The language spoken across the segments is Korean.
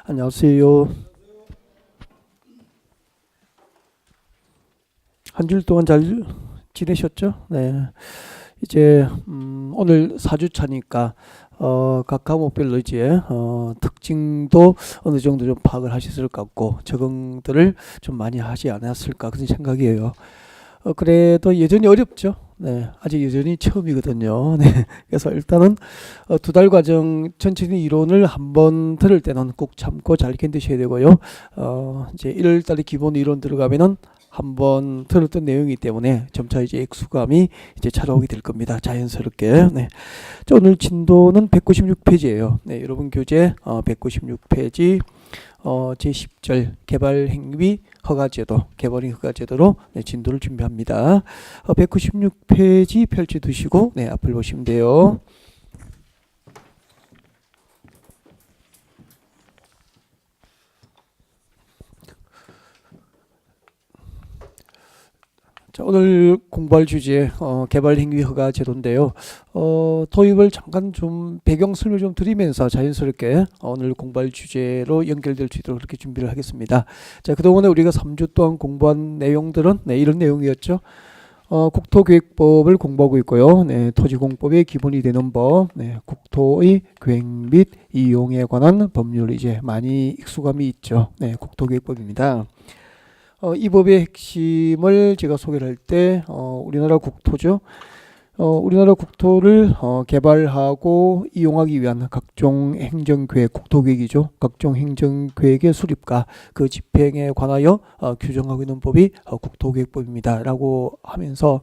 안녕하세요. 한 주일 동안 잘 지내셨죠? 네. 이제 오늘 4주차니까 각 과목별로 이제 특징도 어느 정도 좀 파악을 하셨을 것 같고 적응들을 좀 많이 하지 않았을까 그런 생각이에요. 그래도 여전히 어렵죠. 네, 아직 여전히 처음이거든요. 네, 그래서 일단은 2달 과정 천천히 이론을 한번 들을 때는 꼭 참고 잘 견디셔야 되고요. 이제 1월 달에 기본 이론 들어가면은 한번 들었던 내용이기 때문에 점차 이제 익숙함이 이제 찾아오게 될 겁니다. 자연스럽게. 네. 자, 오늘 진도는 196페이지예요. 네, 여러분 교재 196페이지 제10절 개발행위 허가제도, 개발행위 허가제도로 네, 진도를 준비합니다. 196페이지 펼쳐 두시고 네, 앞을 보시면 돼요. 자, 오늘 공부할 주제 개발행위 허가 제도인데요. 도입을 잠깐 좀 배경 설명 좀 드리면서 자연스럽게 오늘 공부할 주제로 연결될 수 있도록 그렇게 준비를 하겠습니다. 자, 그동안에 우리가 3주 동안 공부한 내용들은 네, 이런 내용이었죠. 국토계획법을 공부하고 있고요. 네, 토지공법의 기본이 되는 법, 네, 국토의 계획 및 이용에 관한 법률 이제 많이 익숙함이 있죠. 네, 국토계획법입니다. 이 법의 핵심을 제가 소개를 할 때 우리나라 국토죠. 우리나라 국토를 개발하고 이용하기 위한 각종 행정계획, 국토계획이죠. 각종 행정계획의 수립과 그 집행에 관하여 규정하고 있는 법이 국토계획법입니다. 라고 하면서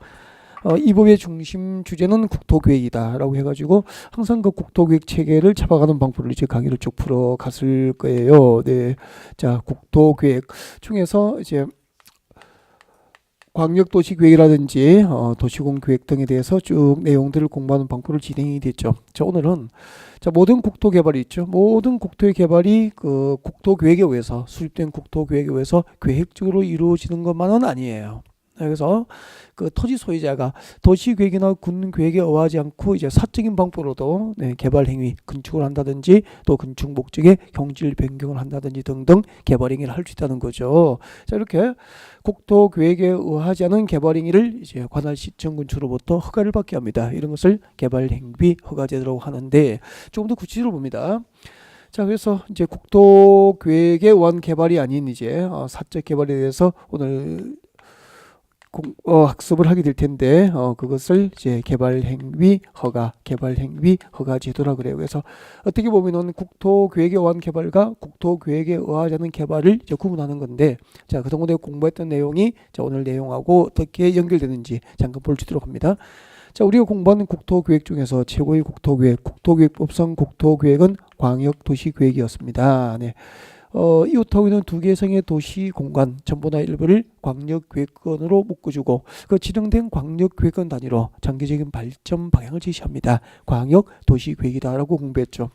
이 법의 중심 주제는 국토계획이다 라고 해가지고 항상 그 국토계획 체계를 잡아가는 방법을 이제 강의를 쭉 풀어갔을 거예요. 네. 자, 국토계획 중에서 이제 광역도시계획이라든지 도시공계획 등에 대해서 쭉 내용들을 공부하는 방법을 진행이 됐죠. 자, 오늘은 자, 모든 국토개발이 있죠. 모든 국토의 개발이 그 국토계획에 의해서 수립된 국토계획에 의해서 계획적으로 이루어지는 것만은 아니에요. 그래서 그 토지 소유자가 도시계획이나 군계획에 의하지 않고 이제 사적인 방법으로도 네, 개발 행위, 건축을 한다든지 또 건축 목적의 경질 변경을 한다든지 등등 개발 행위를 할 수 있다는 거죠. 자, 이렇게 국토계획에 의하지 않은 개발 행위를 이제 관할 시청 군수로부터 허가를 받게 합니다. 이런 것을 개발 행위 허가제도라고 하는데 조금 더 구체적으로 봅니다. 자, 그래서 이제 국토계획에 의한 개발이 아닌 이제 사적 개발에 대해서 오늘 학습을 하게 될 텐데 그것을 이제 개발행위 허가 제도라 그래요. 그래서 어떻게 보면은 국토계획에 의한 개발과 국토계획에 의하지 않은 개발을 이제 구분하는 건데 자, 그동안에 공부했던 내용이 자, 오늘 내용하고 어떻게 연결되는지 잠깐 볼 수 있도록 합니다. 자, 우리가 공부하는 국토계획 중에서 최고의 국토계획, 국토계획법상 국토계획은 광역도시계획이었습니다. 네. 이웃하고 있는 두 개성의 도시 공간 전부나 일부를 광역계획권으로 묶어주고 그 지정된 광역계획권 단위로 장기적인 발전 방향을 제시합니다. 광역도시계획이다라고 공부했죠.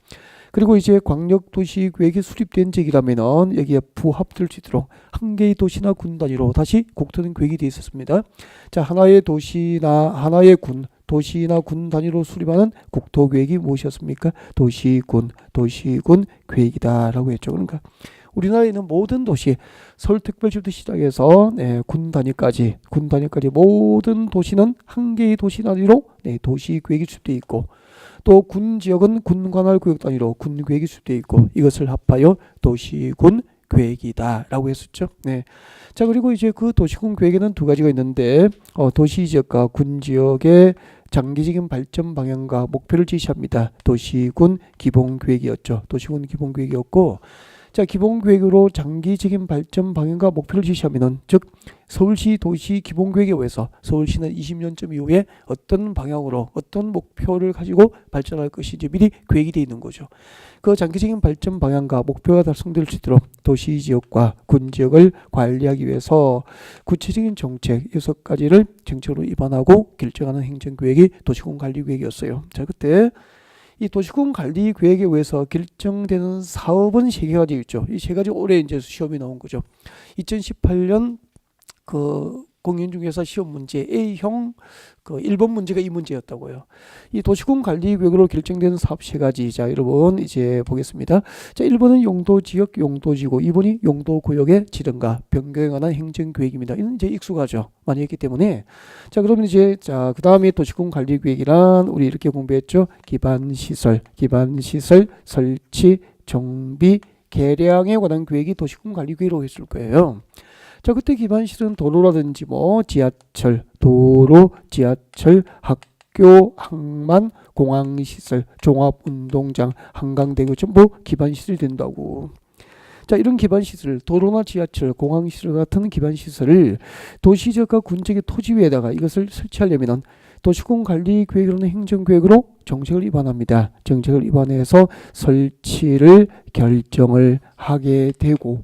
그리고 이제 광역도시계획이 수립된 적이라면은 여기에 부합될 수 있도록 한 개의 도시나 군 단위로 다시 국토는 계획이 되어 있었습니다. 자, 하나의 도시나 하나의 군 도시나 군 단위로 수립하는 국토계획이 무엇이었습니까? 도시군 계획이다라고 했죠. 그러니까 우리나라에 있는 모든 도시, 서울특별시부터 시작해서 네, 군 단위까지 모든 도시는 한 개의 도시 단위로 네, 도시계획이 수립되어 있고 또 군 지역은 군 관할 구역 단위로 군 계획이 수립되어 있고 이것을 합하여 도시군 계획이다라고 했었죠. 네. 자, 그리고 이제 그 도시군 계획에는 두 가지가 있는데 도시 지역과 군 지역의 장기적인 발전 방향과 목표를 제시합니다. 도시군 기본계획이었죠. 도시군 기본계획이었고 자, 기본계획으로 장기적인 발전 방향과 목표를 제시하면은 즉 서울시 도시 기본계획에 의해서 서울시는 20년쯤 이후에 어떤 방향으로 어떤 목표를 가지고 발전할 것인지 미리 계획이 되어 있는 거죠. 그 장기적인 발전 방향과 목표가 달성될 수 있도록 도시지역과 군지역을 관리하기 위해서 구체적인 정책 6가지를 정책으로 입안하고 결정하는 행정계획이 도시군관리계획이었어요. 자, 그때 이 도시군관리계획에 의해서 결정되는 사업은 3가지 있죠. 이 3가지 올해 이제 시험이 나온 거죠. 2018년 그 공인중개사 시험 문제 A형 그 1번 문제가 이 문제였다고요. 이 도시군 관리 계획으로 결정되는 사업 세 가지. 자, 여러분 이제 보겠습니다. 자, 1번은 용도 지역 용도지구, 2번이 용도 구역의 지정과 변경에 관한 행정 계획입니다. 이는 이제 익숙하죠. 많이 했기 때문에. 자, 그러면 이제 자, 그다음에 도시군 관리 계획이란 우리 이렇게 공부했죠. 기반 시설 설치, 정비, 개량에 관한 계획이 도시군 관리 계획으로 했을 거예요. 자, 그때 기반시설은 도로라든지 뭐 지하철, 도로, 지하철, 학교, 항만, 공항시설, 종합운동장, 한강대교 전부 기반시설이 된다고. 자, 이런 기반시설, 도로나 지하철, 공항시설 같은 기반시설을 도시지역과 군지역의 토지 위에다가 이것을 설치하려면 도시군 관리 계획이라는 행정계획으로 정책을 위반합니다. 정책을 위반해서 설치를 결정을 하게 되고,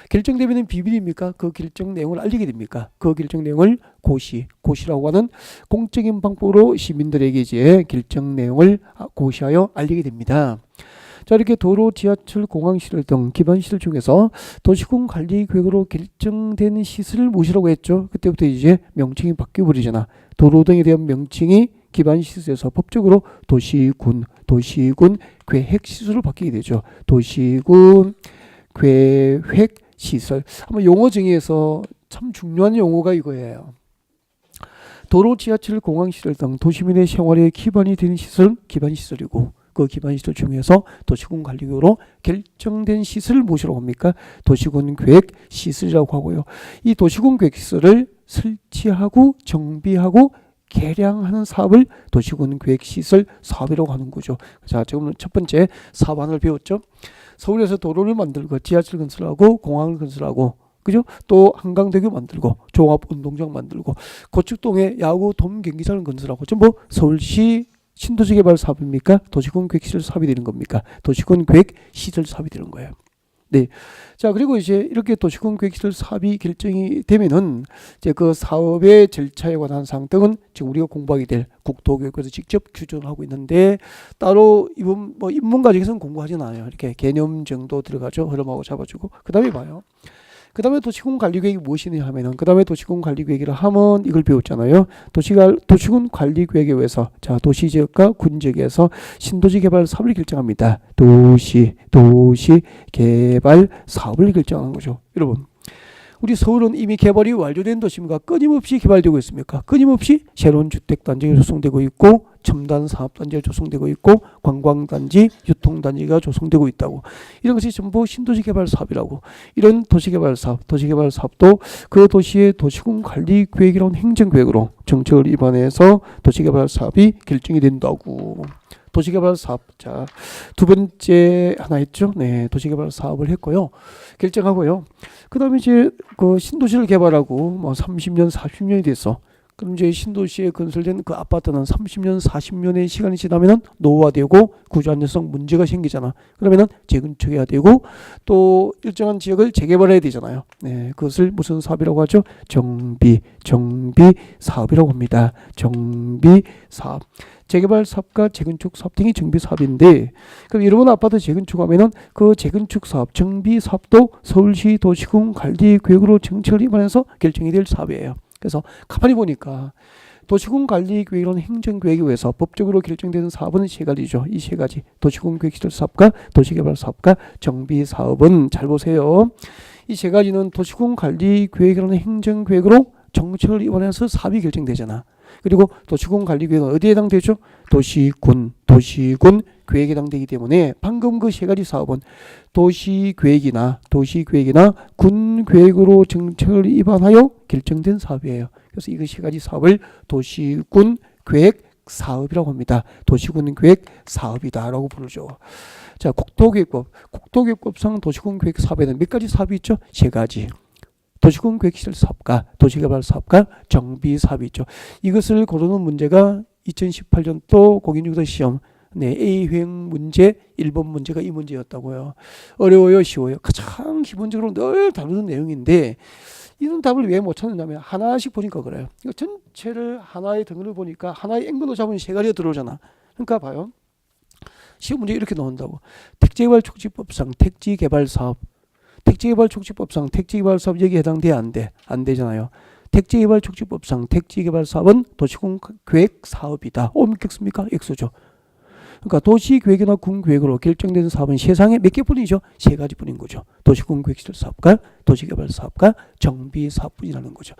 결정되면 비밀입니까? 그 결정 내용을 알리게 됩니까? 그 결정 내용을 고시라고 하는 공적인 방법으로 시민들에게 이제 결정 내용을 고시하여 알리게 됩니다. 자, 이렇게 도로, 지하철, 공항시설 등 기반시설 중에서 도시군 관리 계획으로 결정된 시설을 무엇이라고 했죠? 그때부터 이제 명칭이 바뀌어 버리잖아. 도로 등에 대한 명칭이 기반시설에서 법적으로 도시군 계획시설로 바뀌게 되죠. 도시군 계획시설. 한번 용어 정의에서 참 중요한 용어가 이거예요. 도로, 지하철, 공항시설 등 도시민의 생활에 기반이 되는 시설은 기반시설이고, 그 기반시설 중에서 도시군 관리계획으로 결정된 시설을 무엇이라고 합니까? 도시군 계획시설이라고 하고요. 이 도시군 계획시설을 설치하고 정비하고 개량하는 사업을 도시군 계획시설 사업이라고 하는 거죠. 자, 지금 첫 번째 사업 하나를 배웠죠. 서울에서 도로를 만들고 지하철 건설하고 공항을 건설하고, 그죠? 또 한강대교 만들고 종합운동장 만들고 고척동에 야구 돔 경기장을 건설하고 전부 서울시 신도시 개발 사업입니까? 도시군 계획시설 사업이 되는 겁니까? 도시군 계획시설 사업이 되는 거예요. 네. 자, 그리고 이제 이렇게 도시군 계획시설 사업이 결정이 되면은 이제 그 사업의 절차에 관한 사항 등은 지금 우리가 공부하게 될 국토교육부에서 직접 규정을 하고 있는데, 따로 이번 뭐 입문 과정에서는 공부하지는 않아요. 이렇게 개념 정도 들어가죠. 흐름하고 잡아주고. 그 다음에 봐요. 그 다음에 도시군 관리계획이 무엇이냐 하면은, 그 다음에 도시군 관리계획이라 하면 이걸 배웠잖아요. 도시군 관리계획에 의해서, 자, 도시지역과 군지역에서 신도시 개발 사업을 결정합니다. 도시 개발 사업을 결정하는 거죠. 여러분, 우리 서울은 이미 개발이 완료된 도시입니까? 끊임없이 개발되고 있습니까? 끊임없이 새로운 주택단지가 조성되고 있고, 첨단 산업단지가 조성되고 있고, 관광단지, 유통단지가 조성되고 있다고. 이런 것이 전부 신도시 개발 사업이라고. 이런 도시개발 사업도 그 도시의 도시군 관리 계획이라는 행정계획으로 정책을 위반해서 도시개발 사업이 결정이 된다고. 도시개발 사업. 자, 두 번째 하나 했죠. 네, 도시개발 사업을 했고요. 결정하고요. 그 다음에 이제 그 신도시를 개발하고 뭐 30년, 40년이 됐어. 그럼 이제 신도시에 건설된 그 아파트는 30년, 40년의 시간이 지나면은 노후화되고 구조 안정성 문제가 생기잖아. 그러면은 재건축해야 되고, 또 일정한 지역을 재개발해야 되잖아요. 네, 그것을 무슨 사업이라고 하죠? 정비 사업이라고 합니다. 정비 사업. 재개발 사업과 재건축 사업 등이 정비 사업인데, 그럼 여러분 아파트 재건축하면은 그 재건축 사업, 정비 사업도 서울시 도시군 관리 계획으로 정책을 위반해서 결정이 될 사업이에요. 그래서 가만히 보니까 도시군 관리 계획이라는 행정계획에 의해서 법적으로 결정되는 사업은 세 가지죠. 이 세 가지. 도시군 계획시설 사업과 도시개발 사업과 정비 사업은 잘 보세요. 이 세 가지는 도시군 관리 계획이라는 행정계획으로 정책을 위반해서 사업이 결정되잖아. 그리고 도시군 관리 계획은 어디에 해당되죠? 도시군 계획에 해당되기 때문에 방금 그 세 가지 사업은 도시계획이나 군 계획으로 정책을 위반하여 결정된 사업이에요. 그래서 이 세 가지 사업을 도시군 계획 사업이라고 합니다. 도시군 계획 사업이다라고 부르죠. 자, 국토계획법상 도시군 계획 사업에는 몇 가지 사업이 있죠? 세 가지. 도시군 계획시설 사업과 도시개발 사업과 정비 사업이 있죠. 이것을 고르는 문제가 2018년도 공인중개사 시험 A형 문제 1번 문제가 이 문제였다고요. 어려워요, 쉬워요? 가장 기본적으로 늘 다루는 내용인데, 이런 답을 왜 못 찾느냐면 하나씩 보니까 그래요. 전체를 하나의 덩어리를 보니까 하나의 앵글로 잡으면 세 가지가 들어오잖아. 그러니까 봐요. 시험 문제 이렇게 나온다고. 택지개발 촉진법상 택지개발 사업, 택지개발 촉진법상 택지개발 사업 여기 해당돼? 안 되잖아요. 택지개발촉진법상 택지개발사업은 도시공계획사업이다. 믿겠습니까? X죠. 그러니까 도시계획이나 군계획으로 결정되는 사업은 세상에 몇 개뿐이죠? 세 가지뿐인 거죠. 도시공계획시설사업과 도시개발사업과 정비사업뿐이라는 거죠.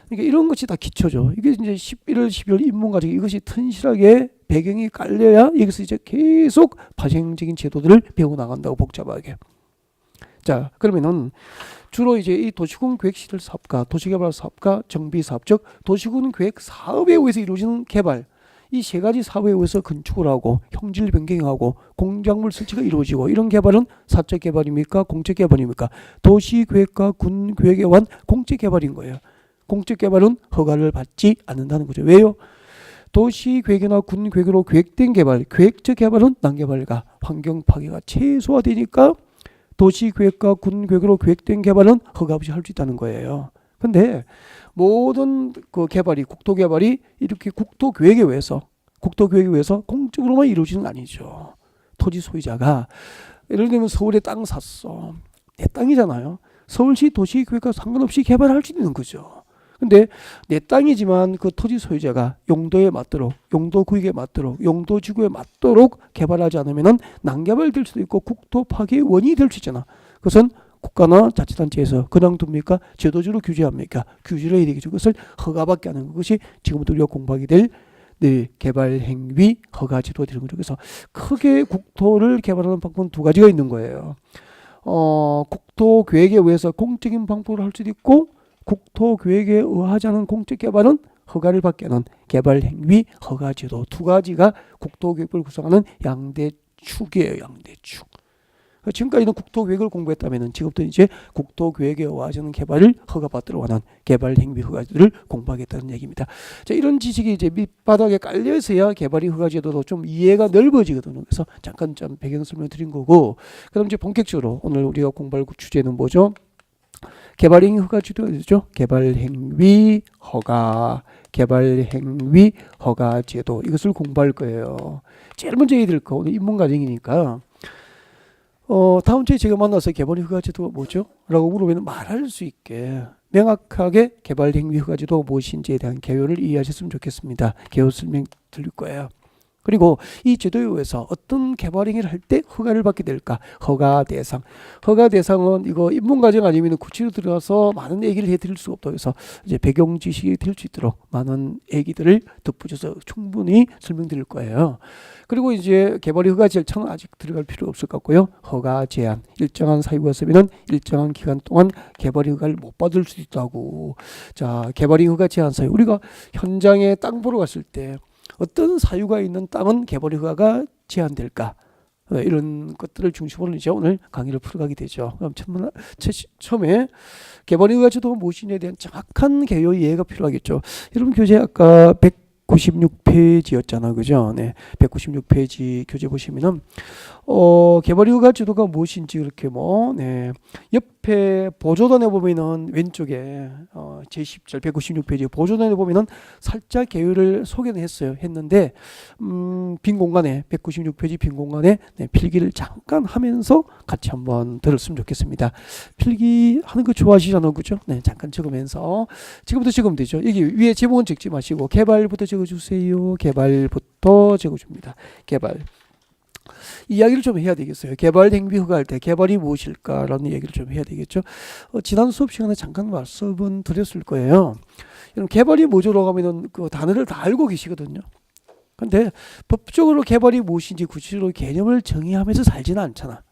그러니까 이런 것이 다 기초죠. 이게 이제 11월, 12월 입문과정 이것이 튼실하게 배경이 깔려야 여기서 이제 계속 파생적인 제도들을 배워 나간다고 복잡하게. 자, 그러면은 주로 이제 이 도시군 계획 시설 사업과 도시개발 사업과 정비 사업, 즉 도시군 계획 사업에 의해서 이루어지는 개발, 이 세 가지 사업에 의해서 건축을 하고 형질 변경하고 공작물 설치가 이루어지고 이런 개발은 사적 개발입니까? 공적 개발입니까? 도시 계획과 군 계획에 의한 공적 개발인 거예요. 공적 개발은 허가를 받지 않는다는 거죠. 왜요? 도시 계획이나 군 계획으로 계획된 개발, 계획적 개발은 난개발과 환경 파괴가 최소화되니까 도시 계획과 군 계획으로 계획된 개발은 허가 없이 할 수 있다는 거예요. 근데 모든 그 개발이 국토 개발이 이렇게 국토 계획에 의해서 공적으로만 이루어지는 건 아니죠. 토지 소유자가 예를 들면 서울에 땅 샀어. 내 땅이잖아요. 서울시 도시 계획과 상관없이 개발할 수 있는 거죠. 근데 내 땅이지만 그 토지 소유자가 용도에 맞도록, 용도 구역에 맞도록, 용도 지구에 맞도록 개발하지 않으면은 난개발될 수도 있고 국토 파괴의 원인이 될 수 있잖아. 그것은 국가나 자치단체에서 그냥 둡니까? 제도적으로 규제합니까? 규제를 해야 되겠죠. 그것을 허가받게 하는 것이 지금부터 우리가 공부하게 될 개발 행위 허가 제도가 되는 거죠. 그래서 크게 국토를 개발하는 방법은 두 가지가 있는 거예요. 국토 계획에 의해서 공적인 방법으로 할 수도 있고 국토 계획에 의하지 않은 공적 개발은 허가를 받게 하는 개발 행위 허가 제도 두 가지가 국토 계획을 구성하는 양대 축이에요. 양대 축. 지금까지는 국토 계획을 공부했다면은 지금부터 이제 국토 계획에 의하지 않은 개발을 허가받도록 하는 개발 행위 허가제도를 공부하겠다는 얘기입니다. 자, 이런 지식이 이제 밑바닥에 깔려 있어야 개발이 허가제도도 좀 이해가 넓어지거든요. 그래서 잠깐 좀 배경 설명 드린 거고, 그럼 이제 본격적으로 오늘 우리가 공부할 주제는 뭐죠? 개발행위 허가제도가 되죠. 개발행위 허가, 개발행위 허가제도 이것을 공부할 거예요. 제일 먼저 해야 될 거 오늘 입문 과정이니까 다음 주에 제가 만나서 개발행위 허가제도가 뭐죠? 라고 물어보면 말할 수 있게 명확하게 개발행위 허가제도가 무엇인지에 대한 개요를 이해하셨으면 좋겠습니다. 개요 설명 드릴 거예요. 그리고 이 제도에 의해서 어떤 개발 행위를 할 때 허가를 받게 될까? 허가 대상. 허가 대상은 이거 입문과정 아니면 구체로 들어가서 많은 얘기를 해드릴 수가 없다. 그래서 이제 배경 지식이 될 수 있도록 많은 얘기들을 덧붙여서 충분히 설명드릴 거예요. 그리고 이제 개발 허가 절차는 아직 들어갈 필요 없을 것 같고요. 허가 제한. 일정한 사유가 있으면 일정한 기간 동안 개발 허가를 못 받을 수 있다고. 자, 개발 허가 제한 사유. 우리가 현장에 땅 보러 갔을 때 어떤 사유가 있는 땅은 개발 허가가 제한될까? 이런 것들을 중심으로 이제 오늘 강의를 풀어가게 되죠. 그럼 처음에 개발 허가 제도가 무엇이냐에 대한 정확한 개요 이해가 필요하겠죠. 여러분 교재 아까 196페이지였잖아, 그죠? 네, 196페이지 교재 보시면은 개발 허가 제도가 무엇인지 이렇게 옆에 보조단에 보면은 왼쪽에 제10절 196페이지 보조단에 보면은 살짝 개요를 소개는 했는데 빈 공간에 196페이지 빈 공간에 필기를 잠깐 하면서 같이 한번 들었으면 좋겠습니다. 필기하는 거 좋아하시잖아요, 그죠? 네, 잠깐 적으면서 지금부터 적으면 되죠. 여기 위에 제목은 적지 마시고 개발부터 적어주세요. 개발부터 적어줍니다. 개발. 이야기를 좀 해야 되겠어요. 개발 행위 허가할 때 개발이 무엇일까라는 얘기를 좀 해야 되겠죠. 지난 수업 시간에 잠깐 말씀은 드렸을 거예요. 개발이 뭐죠라고 하면은 그 단어를 다 알고 계시거든요. 근데 법적으로 개발이 무엇인지 구체적으로 개념을 정의하면서 살지는 않잖아.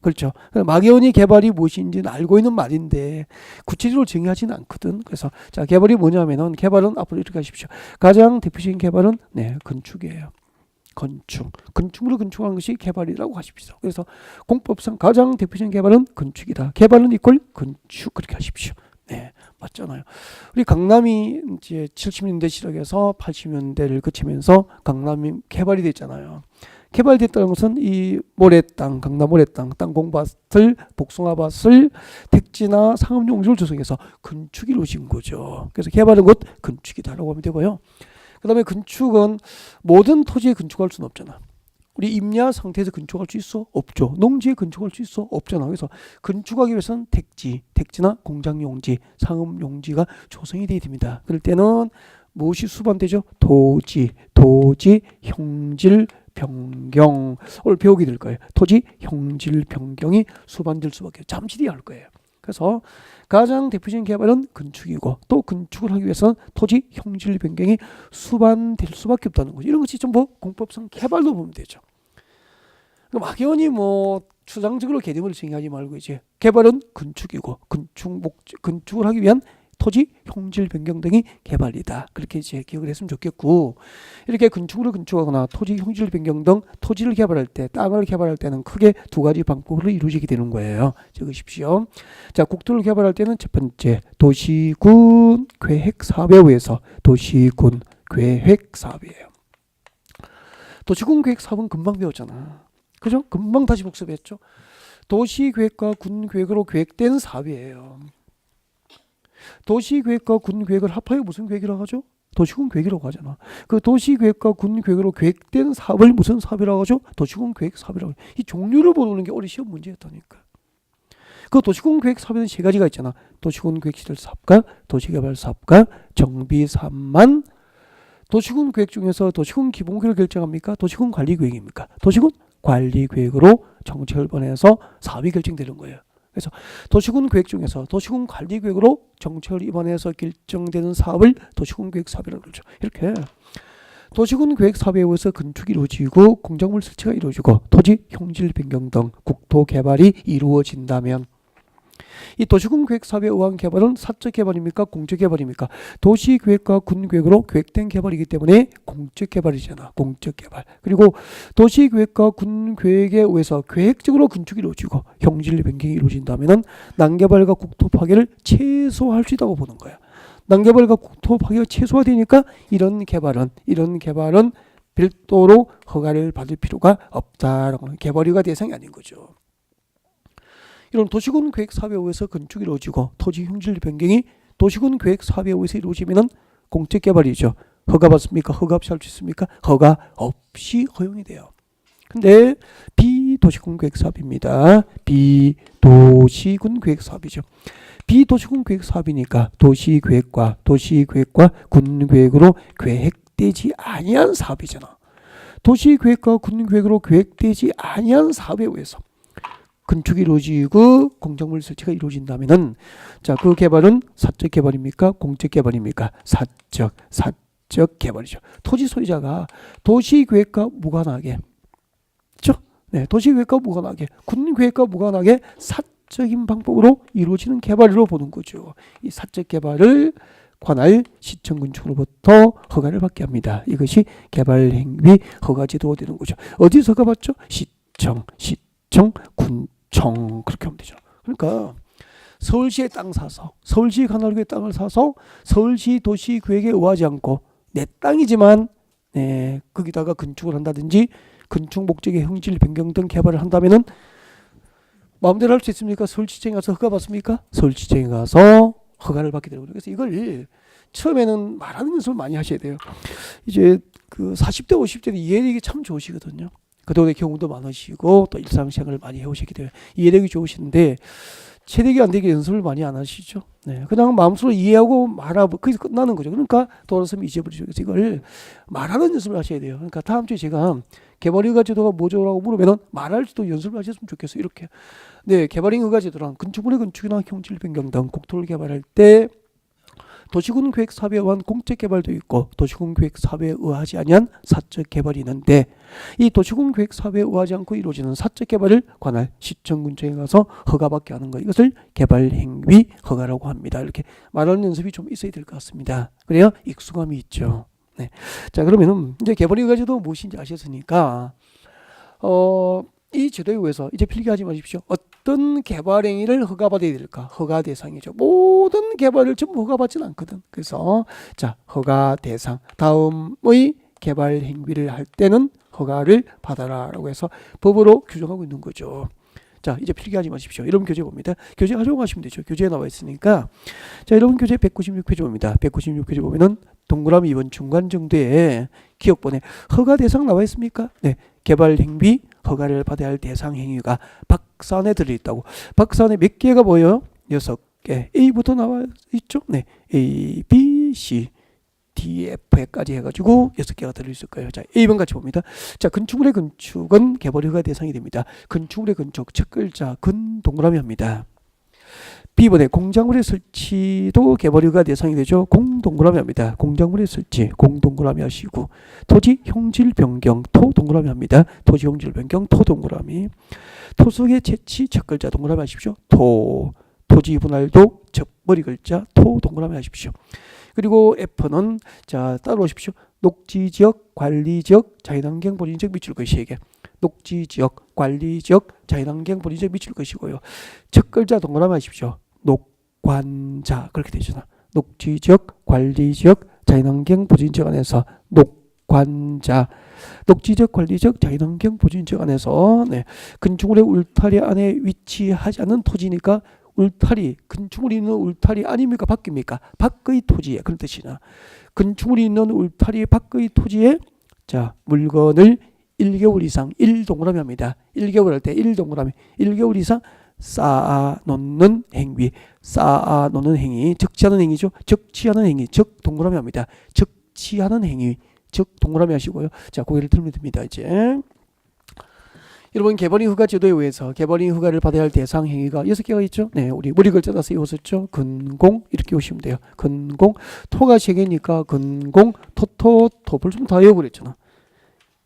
그렇죠. 막연히 개발이 무엇인지는 알고 있는 말인데 구체적으로 정의하지는 않거든. 그래서 자, 개발이 뭐냐면은 개발은 앞으로 이렇게 하십시오. 가장 대표적인 개발은 건축이에요. 건축물을 건축한 것이 개발이라고 하십시오. 그래서 공법상 가장 대표적인 개발은 건축이다. 개발은 이꼴 건축 그렇게 하십시오. 네, 맞잖아요. 우리 강남이 이제 70년대 시작해서 80년대를 거치면서 강남이 개발이 됐잖아요. 개발됐다는 것은 이 모래땅, 강남 모래땅, 땅공밭을, 복숭아밭을 택지나 상업용지를 조성해서 건축이 이루어진 거죠. 그래서 개발은 곧 건축이다라고 하면 되고요. 그 다음에 건축은 모든 토지에 건축할 수는 없잖아. 우리 임야 상태에서 건축할 수 있어? 없죠. 농지에 건축할 수 있어? 없잖아. 그래서 건축하기 위해서는 택지나 공장용지, 상업용지가 조성이 돼야 됩니다. 그럴 때는 무엇이 수반되죠? 토지, 형질, 변경. 오늘 배우게 될 거예요. 토지, 형질, 변경이 수반될 수밖에 잠시 뒤에 할 거예요. 그래서 가장 대표적인 개발은 건축이고 또 건축을 하기 위해서는 토지, 형질, 변경이 수반될 수밖에 없다는 거죠. 이런 것이 전부 공법상 개발로 보면 되죠. 막연히 뭐 추상적으로 개념을 정의하지 말고 이제 개발은 건축이고 건축을 하기 위한 토지, 형질, 변경 등이 개발이다. 그렇게 이제 기억을 했으면 좋겠고, 이렇게 건축으로 건축하거나 토지, 형질, 변경 등 토지를 개발할 때, 땅을 개발할 때는 크게 두 가지 방법으로 이루어지게 되는 거예요. 적으십시오. 자, 국토를 개발할 때는 첫 번째 도시군 계획 사업에 의해서 도시군 계획 사업이에요. 도시군 계획 사업은 금방 배웠잖아. 그죠? 금방 다시 복습했죠. 도시계획과 군계획으로 계획된 사업이에요. 도시계획과 군계획을 합하여 무슨 계획이라고 하죠? 도시군계획이라고 하잖아. 그 도시계획과 군계획으로 계획된 사업을 무슨 사업이라고 하죠? 도시군계획 사업이라고. 이 종류를 보는 게 올해 시험 문제였다니까. 그 도시군계획 사업에는 세 가지가 있잖아. 도시군계획시설 사업과 도시개발 사업과 정비 사업만. 도시군 계획 중에서 도시군 기본계획을 결정합니까? 도시군 관리계획입니까? 도시군 관리계획으로 정책을 번해서 사업이 결정되는 거예요. 그래서 도시군 계획 중에서 도시군 관리계획으로 정책을 입안해서 결정되는 사업을 도시군 계획 사업이라고 그러죠. 이렇게 도시군 계획 사업에 의해서 건축이 이루어지고 공작물 설치가 이루어지고 토지 형질 변경 등 국토 개발이 이루어진다면 이 도시군 계획 사업에 의한 개발은 사적 개발입니까? 공적 개발입니까? 도시 계획과 군 계획으로 계획된 개발이기 때문에 공적 개발이잖아. 공적 개발. 그리고 도시 계획과 군 계획에 의해서 계획적으로 건축이 이루어지고 형질 변경이 이루어진다면은 난개발과 국토 파괴를 최소화할 수 있다고 보는 거야. 난개발과 국토 파괴가 최소화되니까 이런 개발은 별도로 허가를 받을 필요가 없다라고 하는 개발유가 대상이 아닌 거죠. 이런 도시군 계획 사업에 의해서 건축이 이루어지고 토지 형질 변경이 도시군 계획 사업에 의해서 이루어지면은 공적 개발이죠. 허가 받습니까? 허가 없이 할 수 있습니까? 허가 없이 허용이 돼요. 근데 비도시군 계획 사업입니다. 비도시군 계획 사업이죠. 비도시군 계획 사업이니까 도시계획과 군계획으로 계획되지 아니한 사업이잖아. 도시계획과 군계획으로 계획되지 아니한 사업에 의해서 건축이 이루어지고 공작물 설치가 이루어진다면은 자, 그 개발은 사적 개발입니까? 공적 개발입니까? 사적 개발이죠. 토지 소유자가 도시계획과 무관하게, 그렇죠? 네, 도시계획과 무관하게, 군계획과 무관하게 사적인 방법으로 이루어지는 개발로 보는 거죠. 이 사적 개발을 관할 시청 건축으로부터 허가를 받게 합니다. 이것이 개발 행위 허가 제도가 되는 거죠. 어디서 허가 받죠? 시청, 군청 그렇게 하면 되죠. 그러니까 서울시에 땅 사서 서울시 관할구에 땅을 사서 서울시 도시계획에 의하지 않고 내 땅이지만 거기다가 건축을 한다든지 건축 목적의 형질 변경 등 개발을 한다면은 마음대로 할 수 있습니까? 서울시청에 가서 허가 받습니까? 서울시청에 가서 허가를 받게 되는 거죠. 그래서 이걸 처음에는 말하는 연습을 많이 하셔야 돼요. 이제 그 40대 50대는 이해력이 참 좋으시거든요. 그동안의 경험도 많으시고 또 일상생활을 많이 해오셨기 때문에 이해력이 좋으신데 체력이 안 되게 연습을 많이 안 하시죠. 네, 그냥 마음속으로 이해하고 말하고 그게 끝나는 거죠. 그러니까 돌아서면 잊어버리죠. 그래서 이걸 말하는 연습을 하셔야 돼요. 그러니까 다음 주에 제가 개발허가 제도가 뭐죠라고 물으면은 말할 수도 연습을 하셨으면 좋겠어요. 이렇게. 네, 개발허가 제도란 건축물의 건축이나 형질 변경 등 국토를 개발할 때 도시군 계획 사업에 의한 공적 개발도 있고 도시군 계획 사업에 의하지 아니한 사적 개발이 있는데 이 도시군 계획 사업에 의하지 않고 이루어지는 사적 개발을 관할 시청군청에 가서 허가받게 하는 것, 이것을 개발 행위 허가라고 합니다. 이렇게 말하는 연습이 좀 있어야 될 것 같습니다. 그래야 익숙함이 있죠. 네. 자, 그러면은 이제 개발 허가 제도 무엇인지 아셨으니까 이 제도에 의해서 이제 필기하지 마십시오. 어떤 개발 행위를 허가받아야 될까? 허가 대상이죠. 모든 개발을 전부 허가받지는 않거든. 그래서 자, 허가 대상 다음의 개발 행위를 할 때는 허가를 받아라라고 해서 법으로 규정하고 있는 거죠. 자, 이제 필기하지 마십시오. 여러분 교재 봅니다. 교재 활용하시면 되죠. 교재에 나와 있으니까. 자, 여러분 교재 196페이지 봅니다. 196페이지 보면은 동그라미 2번 중간 정도에 기억번에 허가 대상 나와 있습니까? 네. 개발 행위 허가를 받아야 할 대상 행위가 박사안에 들어있다고. 박사안에 몇 개가 뭐예요? 6개. A부터 나와 있죠? 네. A, B, C, D, F까지 해가지고 6개가 들어있을 거예요. 자, A번 같이 봅니다. 자, 건축물의 건축은 개발 허가 대상이 됩니다. 건축물의 건축, 첫 글자, 근, 동그라미 합니다. B번에 공작물의 설치도 개발 허가 대상이 되죠. 공, 동그라미 합니다. 공작물의 설치, 공, 동그라미 하시고, 토지 형질 변경, 토, 동그라미 합니다. 토지 형질 변경, 토, 동그라미. 토속의 채취, 첫 글자, 동그라미 하십시오. 토, 토지 분할도, 첫 머리 글자, 토, 동그라미 하십시오. 그리고 F는 자 따라오십시오. 녹지지역, 관리지역, 자연환경 본인적 미칠 것이에게. 녹지지역, 관리지역, 자연환경 본인적 미칠 것이고요. 첫 글자 동그라미 하십시오. 녹관자 그렇게 되잖아. 녹지지역, 관리지역, 자연환경 보존지역 안에서 녹관자. 녹지적, 관리적, 자연환경 보존지역 안에서 네. 건축물의 울타리 안에 위치하지 않는 토지니까 울타리, 건축물이 있는 울타리 아닙니까? 밖입니까? 밖의 토지에 그런 뜻이나 건축물이 있는 울타리 밖의 토지에 자 물건을 1개월 이상 1동그라미 합니다. 1개월 할 때 1동그라미 1개월 이상 쌓아놓는 행위, 쌓아놓는 행위, 적치하는 행위죠. 적치하는 행위, 적 동그라미 합니다. 적치하는 행위, 적 동그라미 하시고요. 자 고개를 들면 됩니다. 이제 여러분 개발인 허가 제도에 의해서 개발인 허가를 받아야 할 대상 행위가 6개가 있죠. 네, 우리 머리 글자 따서 외웠었죠. 근공 이렇게 오시면 돼요. 근공 토가 3개니까 근공 토토토 벌써 다 외워버렸잖아.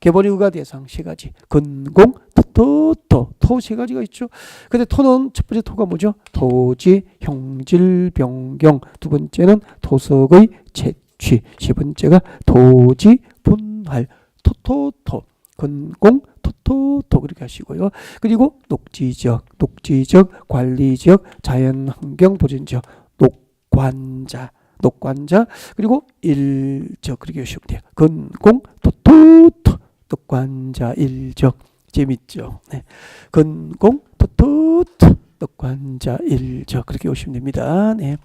개발인 허가 대상 3가지 근공 토토토 토 3가지가 있죠. 근데 토는 첫 번째 토가 뭐죠? 토지 형질 변경, 두 번째는 토석의 채취, 세 번째가 토지 분할 토토토 근공 토토토 그렇게 하시고요. 그리고 녹지지역, 녹지지역, 관리지역, 자연환경 보존지역, 녹관자, 녹관자 그리고 일적 그렇게 하시면 돼요. 근공 토토토 녹관자 일적 재밌죠? 네. 근공 토토토 녹관자 일적 그렇게 오시면 됩니다. 네.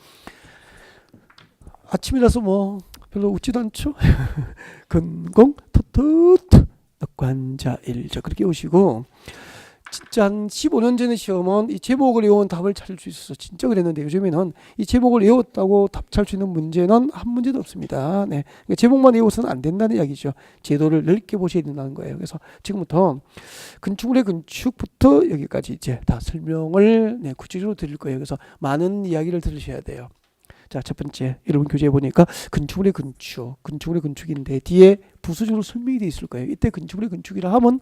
아침이라서 뭐 별로 웃지도 않죠? 근공 토토토 녹관자 일적 그렇게 오시고 진짜 한 15년 전에 시험은 이 제목을 외운 답을 찾을 수 있어서 진짜 그랬는데 요즘에는 이 제목을 외웠다고 답 찾을 수 있는 문제는 한 문제도 없습니다. 네. 그러니까 제목만 외워서는 안 된다는 이야기죠. 제도를 넓게 보셔야 된다는 거예요. 그래서 지금부터 건축물의 건축부터 여기까지 이제 다 설명을 네, 구체적으로 드릴 거예요. 그래서 많은 이야기를 들으셔야 돼요. 자, 첫 번째 여러분 교재에 보니까 건축물의 건축, 건축물의 건축인데 뒤에 부수적으로 설명이 되어 있을 거예요. 이때 건축물의 건축이라 하면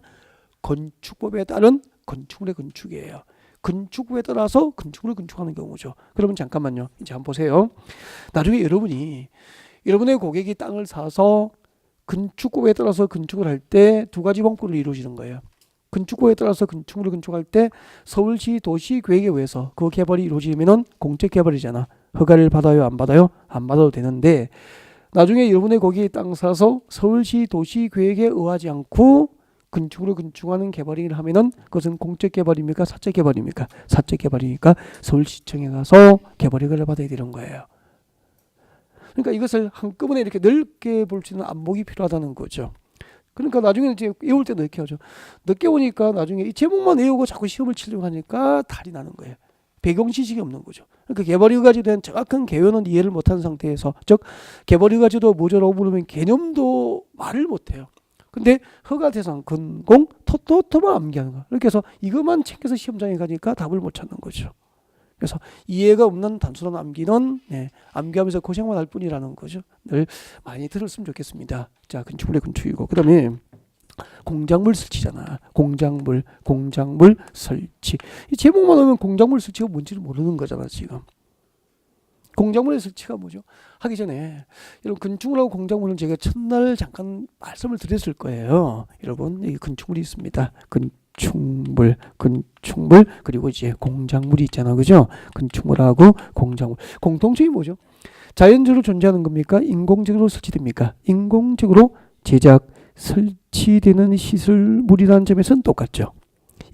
건축법에 따른 건축물의 건축이에요. 건축법에 따라서 건축물을 건축하는 경우죠. 그러면 잠깐만요. 이제 한번 보세요. 나중에 여러분이 여러분의 고객이 땅을 사서 건축법에 따라서 건축을 할 때 두 가지 방법으로 이루어지는 거예요. 건축법에 따라서 건축물을 건축할 때 서울시 도시계획에 의해서 그 개발이 이루어지면은 공적 개발이잖아. 허가를 받아요? 안 받아요? 안 받아도 되는데 나중에 여러분의 고객이 땅 사서 서울시 도시계획에 의하지 않고 건축으로 건축하는 개발을 하면은 그것은 공적 개발입니까? 사적 개발입니까? 사적 개발이니까 서울시청에 가서 개발 허가를 받아야 되는 거예요. 그러니까 이것을 한꺼번에 이렇게 넓게 볼 수 있는 안목이 필요하다는 거죠. 그러니까 나중에 이제 외울 때 늦게 하죠. 늦게 오니까 나중에 이 제목만 외우고 자꾸 시험을 치려고 하니까 탈이 나는 거예요. 배경 지식이 없는 거죠. 그러니까 개발 허가제도에 대한 정확한 개요는 이해를 못하는 상태에서 즉 개발 허가제도 뭐죠라고 물으면 개념도 말을 못해요. 근데 허가 대상 근공 토토토만 암기하는 거야. 이렇게 해서 이것만 챙겨서 시험장에 가니까 답을 못 찾는 거죠. 그래서 이해가 없는 단순한 암기는 네, 암기하면서 고생만 할 뿐이라는 거죠. 늘 많이 들었으면 좋겠습니다. 자, 건축물의 건축이고 그 다음에 공작물 설치잖아. 공작물 설치. 이 제목만 하면 공작물 설치가 뭔지를 모르는 거잖아 지금. 공작물의 설치가 뭐죠? 하기 전에 여러분 건축물하고 공작물은 제가 첫날 잠깐 말씀을 드렸을 거예요. 여러분 여기 건축물이 있습니다. 건축물 그리고 이제 공작물이 있잖아, 그죠? 건축물하고 공작물 공통점이 뭐죠? 자연적으로 존재하는 겁니까? 인공적으로 설치됩니까? 인공적으로 제작 설치되는 시설물이라는 점에서는 똑같죠.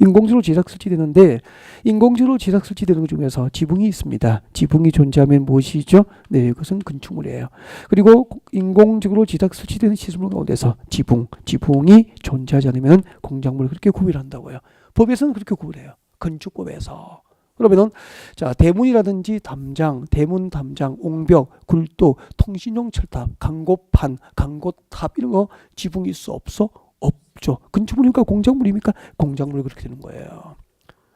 인공지로 제작 설치되는데 인공지로 제작 설치되는 것 중에서 지붕이 있습니다. 지붕이 존재하면 무엇이죠? 네, 그것은 건축물이에요. 그리고 인공적으로 제작 설치되는 시설물 가운데서 지붕이 존재하지 않으면 공작물을 그렇게 구별한다고요. 법에서는 그렇게 구별해요. 건축법에서. 그러면은 자, 대문이라든지 담장, 대문, 담장, 옹벽, 굴도, 통신용 철탑, 강고판, 강고탑 이런 거 지붕이 있어 없어? 없죠. 건축물입니까? 공작물입니까? 공작물이 그렇게 되는 거예요.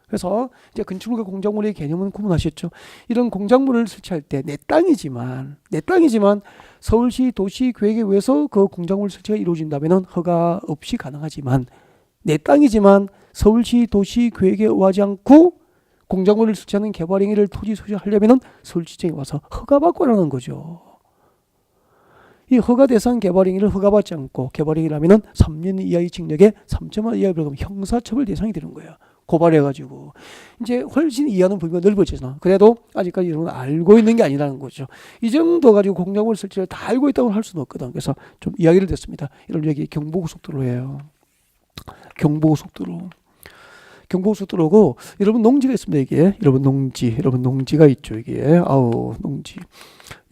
그래서 이제 건축물과 공작물의 개념은 구분하셨죠. 이런 공작물을 설치할 때 내 땅이지만 서울시 도시계획에 의해서 그 공작물 설치가 이루어진다면 허가 없이 가능하지만 내 땅이지만 서울시 도시계획에 의하지 않고 공작물을 설치하는 개발 행위를 토지 소유하려면 서울시청에 와서 허가받고 하는 거죠. 이 허가 대상 개발 행위를 허가받지 않고 개발 행위를 하면은 3년 이하의 징역에 3천만 원 이하의 벌금 형사처벌 대상이 되는 거예요. 고발해가지고 이제 훨씬 이해하는 범위가 넓어지잖아. 그래도 아직까지 이런 건 알고 있는 게 아니라는 거죠. 이 정도 가지고 공작물 설치를 다 알고 있다고 할 수는 없거든. 그래서 좀 이야기를 듣습니다. 이런 얘기 경부고속도로예요. 경부고속도로고 여러분 농지가 있습니다. 이게 여러분 농지가 있죠. 이게 농지.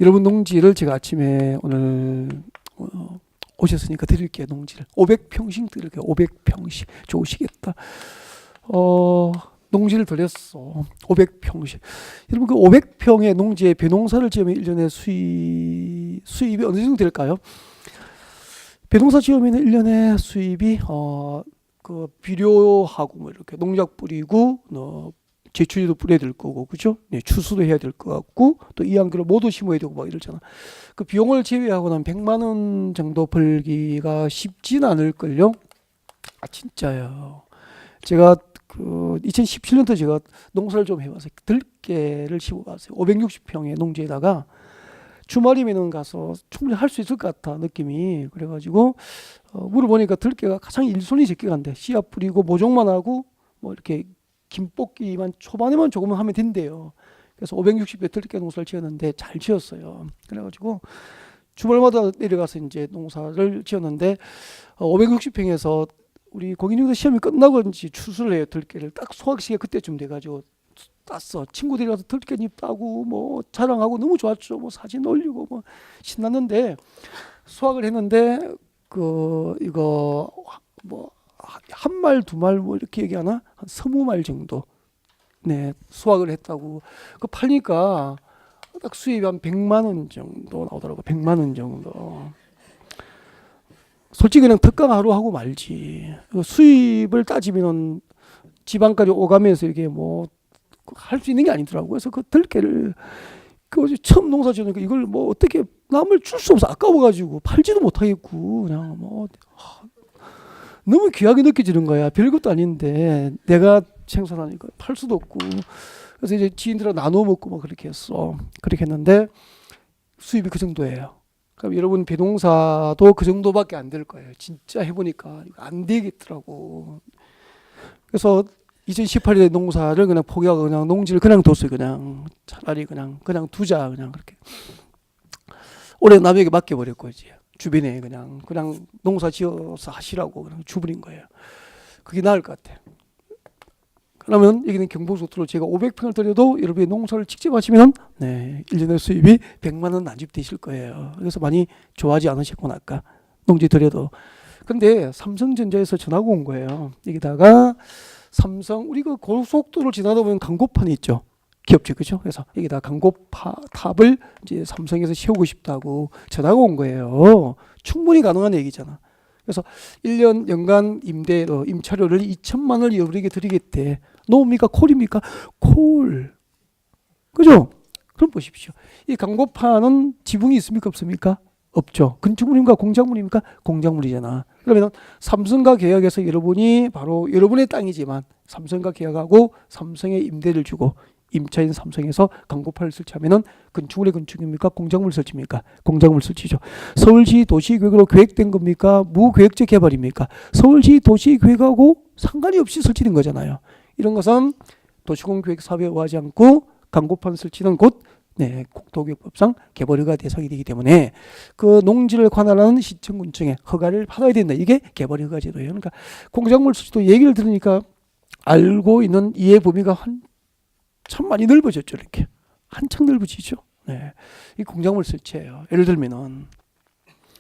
여러분 농지를 제가 아침에 오늘 오셨으니까 드릴게요. 농지를 500평씩 드릴게요. 500평씩 좋으시겠다. 농지를 드렸어. 500평씩. 여러분 그 500평의 농지에 벼농사를 지으면 1년에 수입이 어느 정도 될까요? 벼농사 지으면 1년에 수입이 그 비료하고 뭐 이렇게 농약 뿌리고 제초제도 뿌려야 될 거고 그죠? 네, 추수도 해야 될 것 같고 또 이안기를 모두 심어야 되고 막 이러잖아. 그 비용을 제외하고 난 100만 원 정도 벌기가 쉽진 않을걸요. 진짜요. 제가 그 2017년도 제가 농사를 좀 해봤어요. 들깨를 심어봤어요. 560평의 농지에다가 주말이면은 가서 충분히 할 수 있을 것 같아 느낌이. 그래가지고 물어보니까 들깨가 가장 일손이 적게 간대. 씨앗 뿌리고 모종만 하고 뭐 이렇게 김 뽑기만 초반에만 조금만 하면 된대요. 그래서 560배 들깨 농사를 지었는데 잘 지었어요. 그래가지고 주말마다 내려가서 이제 농사를 지었는데 560평에서 우리 고객님들 시험이 끝나고 이제 추수를 해요. 들깨를 딱 수확 시기가 그때쯤 돼가지고 땄어. 친구들이 가서 들깨잎 따고 뭐 자랑하고 너무 좋았죠. 뭐 사진 올리고 뭐 신났는데 수확을 했는데 이거 뭐 한 말 두 말 뭐 이렇게 얘기하나 한 20말 정도 네 수확을 했다고. 그 팔니까 딱 수입이 한 100만 원 정도 나오더라고. 100만 원 정도. 솔직히 그냥 특강 하루 하고 말지. 수입을 따지면은 지방까지 오가면서 이게 뭐 할 수 있는 게 아니더라고. 그래서 그 들깨를 처음 농사 지으니까 이걸 뭐 어떻게 남을 줄 수 없어. 아까워가지고 팔지도 못하겠고 그냥 뭐 너무 귀하게 느껴지는 거야. 별것도 아닌데 내가 생산하니까 팔 수도 없고. 그래서 이제 지인들하고 나눠 먹고 막 그렇게 했어. 그렇게 했는데 수입이 그 정도예요. 그럼 여러분 벼농사도 그 정도밖에 안 될 거예요. 진짜 해보니까 안 되겠더라고. 그래서 2018년에 농사를 그냥 포기하고 그냥 농지를 그냥 뒀어요. 그냥 차라리 그냥 두자 그냥 그렇게. 올해 남에게 맡겨버렸고 이제 주변에 그냥 농사 지어서 하시라고 그냥 주부린 거예요. 그게 나을 것 같아. 그러면 여기는 경부고속도로 제가 500평을 들여도 여러분이 농사를 직접 하시면 네 1년의 수입이 100만 원 난집되실 거예요. 그래서 많이 좋아하지 않으셨구나 아까 농지 들여도. 근데 삼성전자에서 전화가 온 거예요. 여기다가 삼성 우리 그 고속도로를 지나다 보면 강고판이 있죠. 기업체 그죠? 그래서 여기다 강고탑을 이제 삼성에서 세우고 싶다고 전화가 온 거예요. 충분히 가능한 얘기잖아. 그래서 1년 연간 임차료를 2천만 원을 여러분에게 드리겠대. 노입니까? 콜입니까? 콜. 그죠? 그럼 보십시오. 이 강고판은 지붕이 있습니까? 없습니까? 없죠. 건축물입니까? 공작물입니까? 공작물이잖아. 그러면 삼성과 계약해서 여러분이 바로 여러분의 땅이지만 삼성과 계약하고 삼성에 임대를 주고 임차인 삼성에서 강고판을 설치하면은 건축물의 건축입니까? 공작물 설치입니까? 공작물 설치죠. 서울시 도시계획으로 계획된 겁니까? 무계획적 개발입니까? 서울시 도시계획하고 상관이 없이 설치된 거잖아요. 이런 것은 도시공계획사업에 의하지 않고 강고판 설치는 곧 국토교육법상 개발허가 대상이 되기 때문에 그 농지를 관할하는 시청군청의 허가를 받아야 된다. 이게 개발허가 제도예요. 그러니까 공작물 설치도 얘기를 들으니까 알고 있는 이해 범위가 참 많이 넓어졌죠. 이렇게 한창 넓어지죠. 네. 이 공작물 설치예요. 예를 들면은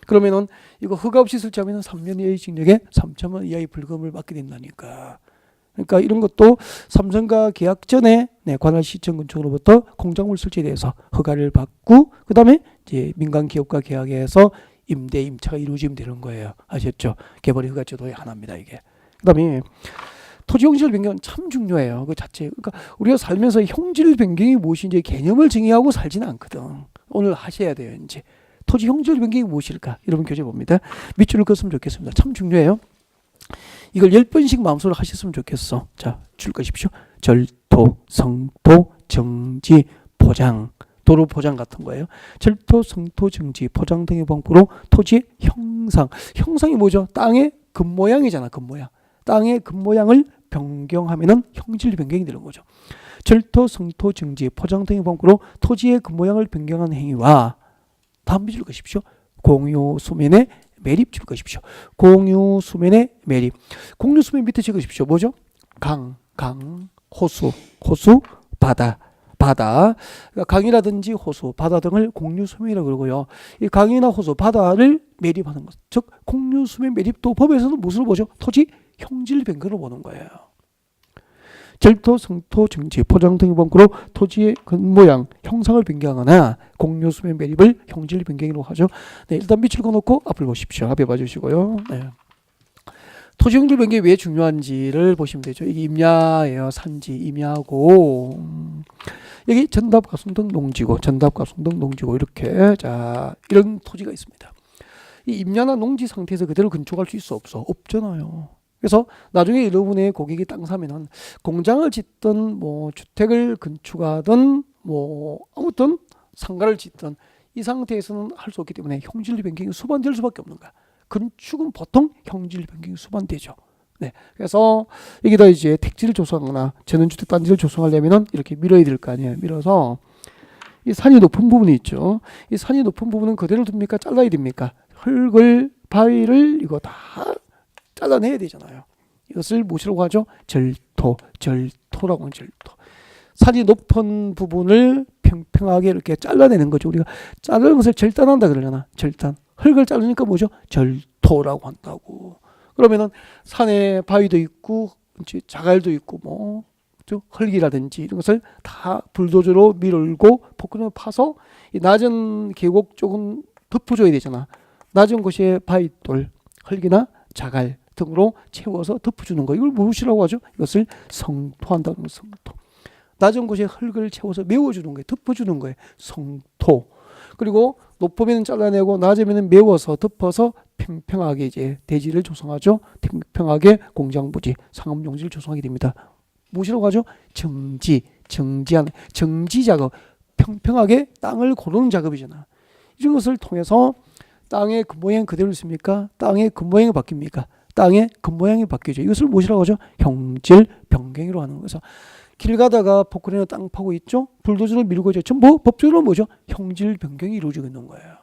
그러면은 이거 허가 없이 설치하면 3년 이하의 징역에 3천만 원 이하의 벌금을 받게 된다니까. 그러니까 이런 것도 삼성과 계약 전에 관할 시청군청으로부터 공작물 설치에 대해서 허가를 받고 그 다음에 이제 민간 기업과 계약해서 임대 임차가 이루어지면 되는 거예요. 아셨죠? 개발 허가 제도의 하나입니다 이게. 그 다음에 토지 형질 변경은 참 중요해요. 그 자체. 그러니까 우리가 살면서 형질 변경이 무엇인지 개념을 정의하고 살지는 않거든. 오늘 하셔야 돼요. 이제 토지 형질 변경이 무엇일까? 여러분 교재 봅니다. 밑줄을 그었으면 좋겠습니다. 참 중요해요. 이걸 10번씩 마음속으로 하셨으면 좋겠어. 자, 줄 것이십시오. 절토, 성토, 정지, 포장. 도로 포장 같은 거예요. 절토, 성토, 정지, 포장 등의 방법으로 토지의 형상. 형상이 뭐죠? 땅의 겉모양이잖아. 겉모양. 땅의 겉모양을 변경하면은 형질 변경이 되는 거죠. 절토, 성토, 정지, 포장 등의 방법으로 토지의 겉모양을 변경한 행위와 다음 줄 것이십시오. 공유 수면의 매립 줄 것이십시오. 공유 수면의 매립. 공유 수면 밑에 적으십시오. 뭐죠? 강, 호수, 바다. 그러니까 강이라든지 호수, 바다 등을 공유 수면이라고 그러고요. 이 강이나 호수, 바다를 매립하는 것. 즉 공유 수면 매립도 법에서는 무엇으로 보죠? 토지 형질 변경으로 보는 거예요. 절토, 성토, 정지, 포장 등의 방법으로 토지의 겉모양, 형상을 변경하거나 공유 수면 매립을 형질 변경으로 하죠. 네, 일단 밑줄 그어놓고 앞을 보십시오. 앞에 봐주시고요. 네. 토지 형질 변경이 왜 중요한지를 보시면 되죠. 이게 임야예요. 산지, 임야고 여기 전답, 가송등, 농지고, 전답, 가송등, 농지고 이렇게 자 이런 토지가 있습니다. 이 임야나 농지 상태에서 그대로 건축할 수 있어 없어? 없잖아요. 그래서 나중에 여러분의 고객이 땅 사면은 공장을 짓든 뭐 주택을 건축하든 뭐 아무튼 상가를 짓든 이 상태에서는 할 수 없기 때문에 형질 변경이 수반될 수밖에 없는 거야. 건축은 보통 형질 변경이 수반되죠. 네. 그래서 여기다 이제 택지를 조성하거나 전원주택 단지를 조성하려면은 이렇게 밀어야 될 거 아니에요. 밀어서 이 산이 높은 부분이 있죠. 이 산이 높은 부분은 그대로 둡니까? 잘라야 됩니까? 흙을, 바위를 이거 다 잘라내야 되잖아요. 이것을 무엇이라고 하죠? 절토라고 하는 절토. 산이 높은 부분을 평평하게 이렇게 잘라내는 거죠. 우리가 자르는 것을 절단한다 그러잖아. 절단. 흙을 자르니까 뭐죠? 절토라고 한다고. 그러면은 산에 바위도 있고 자갈도 있고 뭐 흙이라든지 이런 것을 다 불도저로 밀고 포크로 파서 이 낮은 계곡 쪽은 덮어줘야 되잖아. 낮은 곳에 바위돌, 흙이나 자갈 등으로 채워서 덮어주는 거. 이걸 무엇이라고 하죠? 이것을 성토한다는 거. 성토. 낮은 곳에 흙을 채워서 메워주는 거예요. 덮어주는 거예요. 성토. 그리고 높으면 잘라내고 낮으면 메워서 덮어서 평평하게 이제 대지를 조성하죠. 평평하게 공장부지, 상업용지를 조성하게 됩니다. 무엇이라고 하죠? 정지 작업. 평평하게 땅을 고르는 작업이잖아. 이런 것을 통해서 땅의 겉모양 그대로 있습니까? 땅의 겉모양이 바뀝니까? 땅의 겉모양이 바뀌죠. 이것을 무엇이라고 하죠? 형질 변경으로 하는 거죠. 길 가다가 포크레인으로 땅 파고 있죠. 불도저로 밀고 있죠. 전부 법적으로 뭐죠? 형질 변경이 이루어지고 있는 거예요.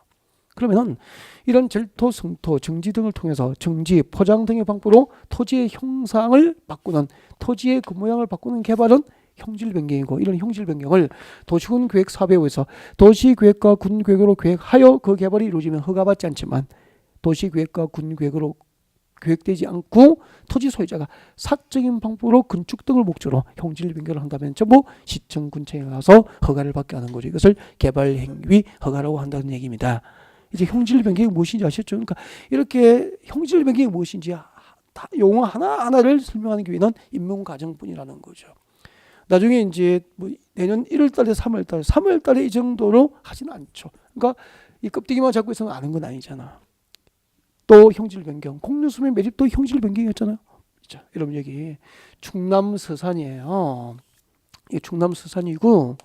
그러면은 이런 절토, 성토, 정지 등을 통해서 정지, 포장 등의 방법으로 토지의 형상을 바꾸는, 토지의 겉모양을 바꾸는 개발은 형질 변경이고, 이런 형질 변경을 도시군 계획 사업에서 도시계획과 군계획으로 계획하여 그 개발이 이루어지면 허가받지 않지만 도시계획과 군계획으로 계획되지 않고 토지 소유자가 사적인 방법으로 건축 등을 목적으로 형질 변경을 한다면 전부 시청 군청에 가서 허가를 받게 하는 거죠. 이것을 개발 행위 허가라고 한다는 얘기입니다. 이제 형질 변경이 무엇인지 아셨죠? 그러니까 이렇게 형질 변경이 무엇인지 용어 하나하나를 설명하는 기회는 인문 과정뿐이라는 거죠. 나중에 이제 뭐 내년 1월달에 3월달에 이 정도로 하지는 않죠. 그러니까 이 껍데기만 잡고 있으면 아는 건 아니잖아. 또 형질 변경, 공유수면 매립도 형질 변경이었잖아요. 자, 여러분 여기 충남 서산이에요. 이게 충남 서산이고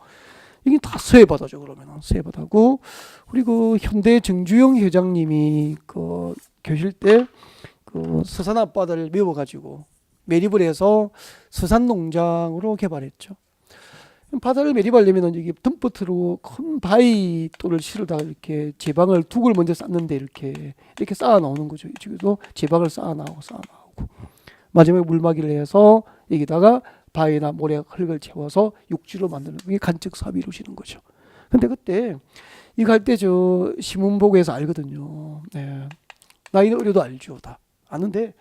이게 다 서해바다죠. 그러면 서해바다고 우리 그 현대 정주영 회장님이 그 교실 때 그 서산 앞바다를 메워가지고 매립을 해서 서산 농장으로 개발했죠. 바다를 매립하려면 여기 덤퍼트로 큰 바위돌을 실어다가 이렇게 제방을 두굴 먼저 쌓는데 이렇게 쌓아 나오는 거죠. 이쪽에도 제방을 쌓아 나오고. 마지막에 물막이를 해서 여기다가 바위나 모래, 흙을 채워서 육지로 만드는 게 간척 사업이 이루어지는 거죠. 근데 그때 이거 할 때 저 신문 보고해서 알거든요. 네. 나이는 어려도 알죠. 다 아는데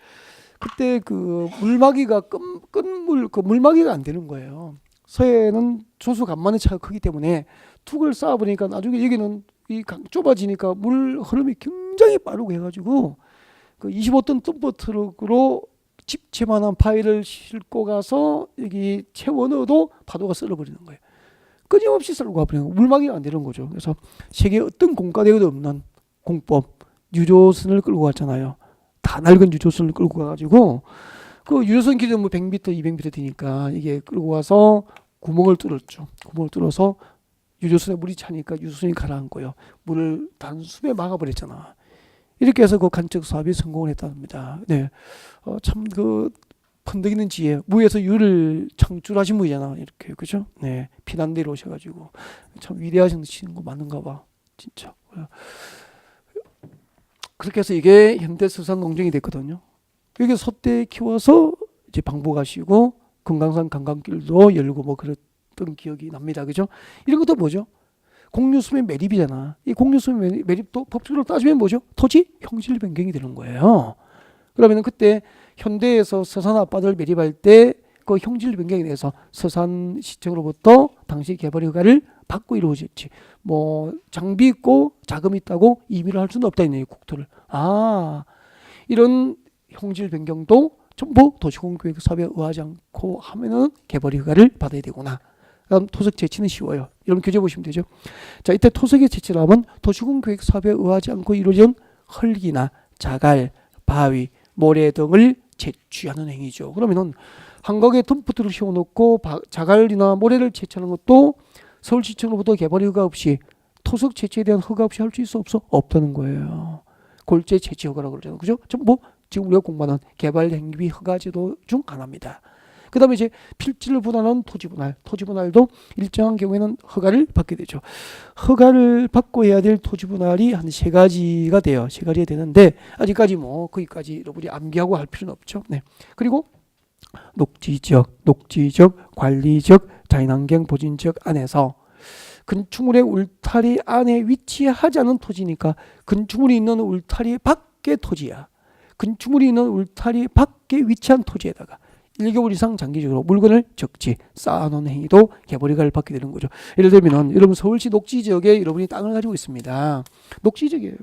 그때 그 물막이가 끝물 그 물막이가 안 되는 거예요. 서해는 조수 간만의 차가 크기 때문에 툭을 쌓아보니까 나중에 여기는 이 강 좁아지니까 물 흐름이 굉장히 빠르고 해가지고 그 25톤 덤퍼 트럭으로 집채만한 바위를 싣고 가서 여기 채워 넣어도 파도가 쓸어버리는 거예요. 끊임없이 쓸고 가버리는 거예요. 물막이가 안 되는 거죠. 그래서 세계 어떤 공과대에도 없는 공법 유조선을 끌고 갔잖아요. 다 낡은 유조선을 끌고 가가지고 그 유조선 길이는 뭐 100m, 200m 되니까 이게 끌고 가서 구멍을 뚫었죠. 구멍을 뚫어서 유조선에 물이 차니까 유조선이 가라앉고요. 물을 단숨에 막아버렸잖아. 이렇게 해서 그 간척 사업이 성공을 했답니다. 네, 참 그 펀득 있는 지혜. 무에서 유를 창출하신 분이잖아. 이렇게 그죠? 네, 피난대로 오셔가지고 참 위대하신 거 맞는가 봐. 진짜. 그렇게 해서 이게 현대 수산 농정이 됐거든요. 이게 소떼 키워서 이제 방북하시고 금강산 관광길도 열고 뭐 그랬던 기억이 납니다. 그죠? 이런 것도 뭐죠? 공유수면 매립이잖아. 이 공유수면 매립도 법적으로 따지면 뭐죠? 토지 형질 변경이 되는 거예요. 그러면은 그때 현대에서 서산 아파트를 매립할 때 그 형질 변경에 대해서 서산시청으로부터 당시 개발 허가를 받고 이루어졌지. 뭐 장비 있고 자금 있다고 임의를 할 수는 없다 있네요. 국토를. 아, 이런 형질 변경도 전부 도시공개획 사업에 의하지 않고 하면은 개발 허가를 받아야 되구나. 그럼 토석 채취는 쉬워요. 여러분 교재 보시면 되죠. 자, 이때 토석의 채취를 하면 도시공개획 사업에 의하지 않고 이루어진 흙이나 자갈, 바위, 모래 등을 채취하는 행위죠. 그러면은 한강에 덤프트를 씌워놓고 자갈이나 모래를 채취하는 것도 서울시청으로부터 개발 허가 없이 토석 채취에 대한 허가 없이 할 수 있어 없어? 없다는 거예요. 골재 채취 허가라고 그러잖아요. 그죠? 전부 지금 우리가 공부하는 개발 행위 허가 제도 중 하나입니다. 그 다음에 이제 필지를 분할하는 토지분할. 토지분할도 일정한 경우에는 허가를 받게 되죠. 허가를 받고 해야 될 토지분할이 한 세 가지가 돼요. 세 가지가 되는데 아직까지 뭐 거기까지 여러분이 암기하고 할 필요는 없죠. 네. 그리고 녹지지역, 관리지역, 자연환경 보존지역 안에서 건축물의 울타리 안에 위치하지 않은 토지니까 건축물이 있는 울타리 밖의 토지야. 건축물이 있는 울타리 밖에 위치한 토지에다가 1개월 이상 장기적으로 물건을 적지 쌓아놓은 행위도 개발 허가를 받게 되는 거죠. 예를 들면 여러분 서울시 녹지지역에 여러분이 땅을 가지고 있습니다. 녹지지역이에요.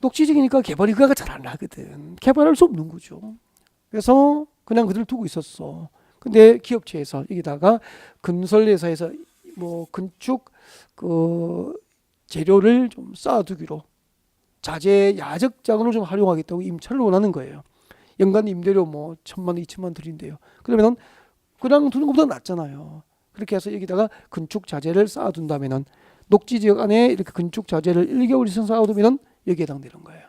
녹지지역이니까 개발 허가가 잘 안 나거든. 개발할 수 없는 거죠. 그래서 그냥 그대로 두고 있었어. 근데 기업체에서 여기다가 건설회사에서 뭐 건축 그 재료를 좀 쌓아두기로 자재 야적 자금을 좀 활용하겠다고 임차를 원하는 거예요. 연간 임대료 뭐 1,000만 원, 2천만 원 드린대요. 그러면은 그냥 두는 것보다 낫잖아요. 그렇게 해서 여기다가 건축 자재를 쌓아둔다면은 녹지 지역 안에 이렇게 건축 자재를 1개월 이상 쌓아두면은 여기에 해당되는 거예요.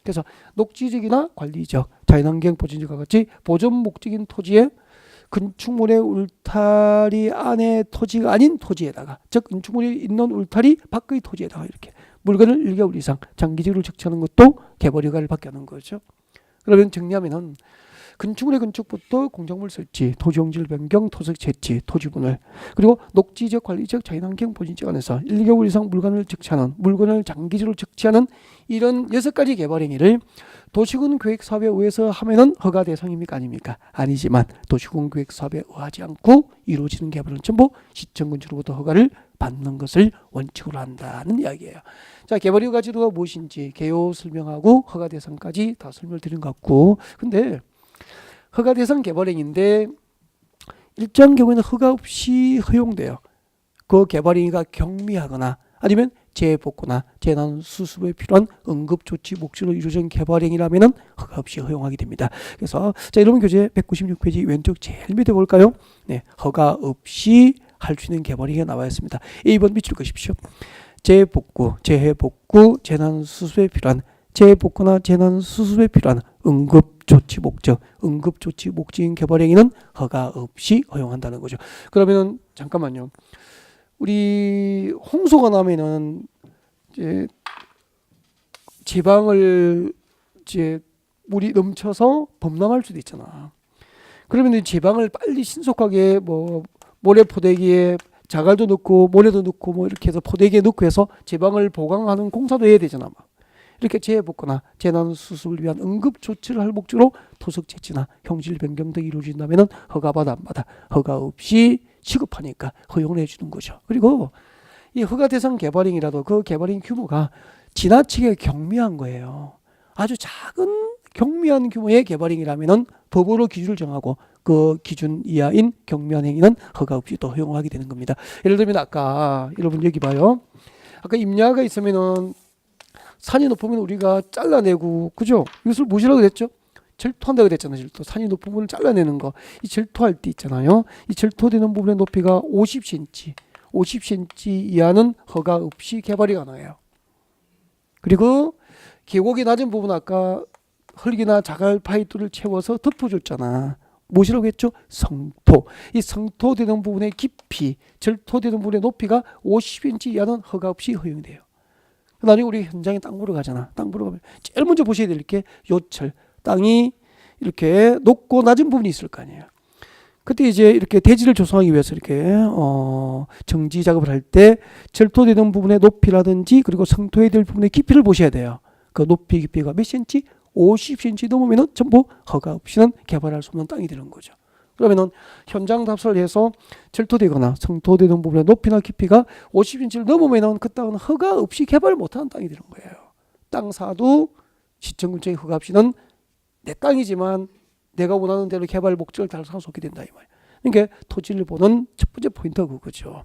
그래서 녹지지역이나 관리지역, 자연환경 보존지역과 같이 보존 목적인 토지에 건축물의 울타리 안에 토지가 아닌 토지에다가 즉 건축물이 있는 울타리 밖의 토지에다가 이렇게 물건을 1개월 이상 장기적으로 적치하는 것도 개발 허가를 받게 하는 거죠. 그러면 정리하면은 건축물의 건축부터 공작물 설치, 토지용질 변경, 토석 채취, 토지분할, 그리고 녹지지역, 관리지역, 자연환경 보존지역 안에서 1개월 이상 물건을 적치하는, 물건을 장기적으로 적치하는 이런 6가지 개발 행위를 도시군 계획 사업에 의해서 하면은 허가 대상입니까? 아닙니까? 아니지만 도시군 계획 사업에 의하지 않고 이루어지는 개발은 전부 시청 건축으로부터 허가를 받는 것을 원칙으로 한다는 이야기예요. 자, 개발 허가 제도가 무엇인지 개요 설명하고 허가 대상까지 다 설명을 드린 것 같고, 근데 허가 대상 개발행위인데 일정 경우에는 허가 없이 허용돼요. 그 개발행위가 경미하거나 아니면 재해복구나 재난 수습에 필요한 응급조치 목적으로 이루어진 개발행위라면 허가 없이 허용하게 됩니다. 그래서 자, 여러분 교재 196페이지 왼쪽 제일 밑에 볼까요? 네, 허가 없이 할 수 있는 개발행위가 나와 있습니다. A번 밑으로 가십시오. 재해복구, 재난 수습에 필요한 재해복구나 재난 수습에 필요한 응급조치 목적, 응급조치 목적인 개발행위는 허가 없이 허용한다는 거죠. 그러면은 잠깐만요. 우리 홍수가 나면은 이제 지방을 이제 물이 넘쳐서 범람할 수도 있잖아. 그러면 제방을 빨리 신속하게 뭐 모래 포대기에 자갈도 넣고 모래도 넣고 뭐 이렇게 해서 포대기에 넣고 해서 제방을 보강하는 공사도 해야 되잖아. 이렇게 재해붓거나 재난 수습을 위한 응급 조치를 할 목적으로 토속 채취나 형질 변경 등이 이루어진다면 허가받아 안 받아. 허가 없이 취급하니까 허용을 해주는 거죠. 그리고 이 허가 대상 개발행위라도 그 개발행 규모가 지나치게 경미한 거예요. 아주 작은 경미한 규모의 개발행위라면 법으로 기준을 정하고 그 기준 이하인 경미한 행위는 허가 없이 또 허용하게 되는 겁니다. 예를 들면 아까 여러분 여기 봐요. 아까 임야가 있으면은 산이 높으면 우리가 잘라내고, 그죠? 이것을 무엇이라고 그랬죠? 절토한다고 그랬잖아요. 절토. 산이 높은 부분을 잘라내는 거. 이 절토할 때 있잖아요. 이 절토되는 부분의 높이가 50cm, 50cm 이하는 허가 없이 개발이 가능해요. 그리고 계곡이 낮은 부분 아까 흙이나 자갈 파이프를 채워서 덮어줬잖아. 무엇이라고 했죠? 성토. 이 성토되는 부분의 깊이, 절토되는 부분의 높이가 50cm 이하는 허가 없이 허용이 돼요. 나중에 우리 현장에 땅 보러 가잖아. 땅 보러 가면 제일 먼저 보셔야 될 게 요철. 땅이 이렇게 높고 낮은 부분이 있을 거 아니에요. 그때 이제 이렇게 대지를 조성하기 위해서 이렇게 정지 작업을 할 때 절토되는 부분의 높이라든지 그리고 성토해야 될 부분의 깊이를 보셔야 돼요. 그 높이 깊이가 몇 cm? 50cm 넘으면은 전부 허가 없이는 개발할 수 없는 땅이 되는 거죠. 그러면은 현장 답사를 해서 절토되거나 성토되는 부분의 높이나 깊이가 50cm를 넘으면은 그 땅은 허가 없이 개발 못하는 땅이 되는 거예요. 땅 사도 시청 근처에 허가 없이는 내 땅이지만 내가 원하는 대로 개발 목적을 달성할 수 없게 된다 이 말이에요. 그러니까 토지를 보는 첫 번째 포인트가 그거죠.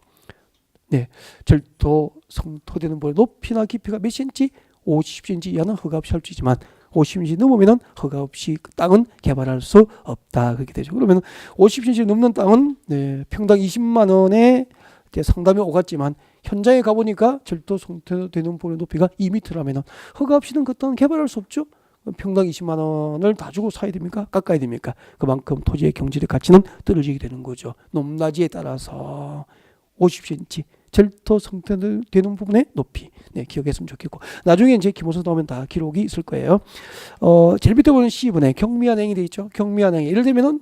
네, 절토 성토되는 부분의 높이나 깊이가 몇 cm? 50cm 이하는 허가 없이 할 수 있지만 50cm 넘으면 허가 없이 그 땅은 개발할 수 없다. 그렇게 되죠. 그러면 50cm 넘는 땅은 네, 평당 20만 원에 상담이 오갔지만 현장에 가보니까 절도 성토되는 부분의 높이가 2m라면 허가 없이는 그 땅은 개발할 수 없죠. 평당 20만 원을 다 주고 사야 됩니까? 깎아야 됩니까? 그만큼 토지의 경제적 가치는 떨어지게 되는 거죠. 높낮이에 따라서 50cm 절토 성토되는 부분의 높이 기억했으면 좋겠고 나중에 이제 기본서 나오면 다 기록이 있을 거예요. 제일 밑에 보는 C분에 경미한 행위 돼 있죠. 경미한 행위 예를 들면은